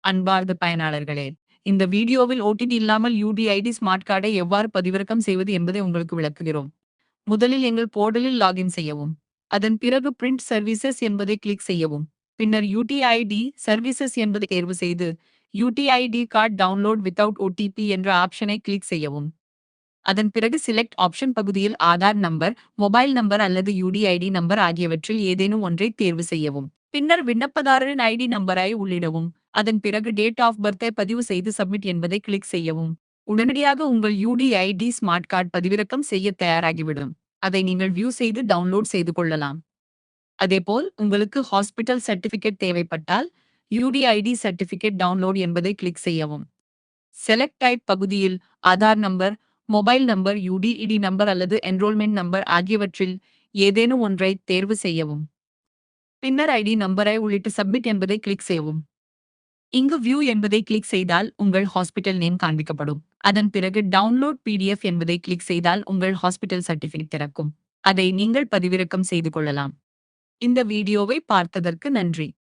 அன்பார்ந்த பயனாளர்களே, இந்த வீடியோவில் ஓடிடி இல்லாமல் யுடிஐடி ஸ்மார்ட் கார்டை எவ்வாறு பதிவிறக்கம் செய்வது என்பதை உங்களுக்கு விளக்குகிறோம். முதலில் எங்கள் போர்ட்டலில் லாகின் செய்யவும். அதன் பிறகு பிரிண்ட் சர்வீசஸ் என்பதை கிளிக் செய்யவும். பின்னர் யுடிஐடி சர்வீசஸ் என்பதை தேர்வு செய்து UDID card download without OTP என்ற ஆப்ஷனை கிளிக் செய்யவும். அதன் பிறகு செலக்ட் ஆப்ஷன் பகுதியில் ஆதார் நம்பர், மொபைல் நம்பர் அல்லது யுடிஐடி நம்பர் ஆகியவற்றில் ஏதேனும் ஒன்றை தேர்வு செய்யவும். பின்னர் விண்ணப்பதாரரின் ஐடி நம்பரை உள்ளிடவும். அதன் பிறகு டேட் ஆஃப் பர்த்தை பதிவு செய்து சப்மிட் என்பதை கிளிக் செய்யவும். உடனடியாக உங்கள் யுடிஐடி ஸ்மார்ட் கார்டு பதிவிறக்கம் செய்ய தயாராகிவிடும். அதை நீங்கள் வியூ செய்து டவுன்லோட் செய்து கொள்ளலாம். அதேபோல் உங்களுக்கு ஹாஸ்பிட்டல் சர்டிபிகேட் தேவைப்பட்டால் யுடிஐடி சர்டிபிகேட் டவுன்லோட் என்பதை கிளிக் செய்யவும். செலக்ட் டைப் பகுதியில் Aadhaar number, mobile number, UDID number அல்லது என்ரோல்மெண்ட் நம்பர் ஆகியவற்றில் ஏதேனும் ஒன்றை தேர்வு செய்யவும். பின்னர் ஐடி நம்பரை உள்ளிட்டு சப்மிட் என்பதை கிளிக் செய்யவும். இங்கு வியூ என்பதை கிளிக் செய்தால் உங்கள் ஹாஸ்பிட்டல் நேம் காண்பிக்கப்படும். அதன் பிறகு டவுன்லோட் பிடிஎஃப் என்பதை கிளிக் செய்தால் உங்கள் ஹாஸ்பிட்டல் சர்டிபிகேட் திறக்கும். அதை நீங்கள் பதிவிறக்கம் செய்து கொள்ளலாம். இந்த வீடியோவை பார்த்ததற்கு நன்றி.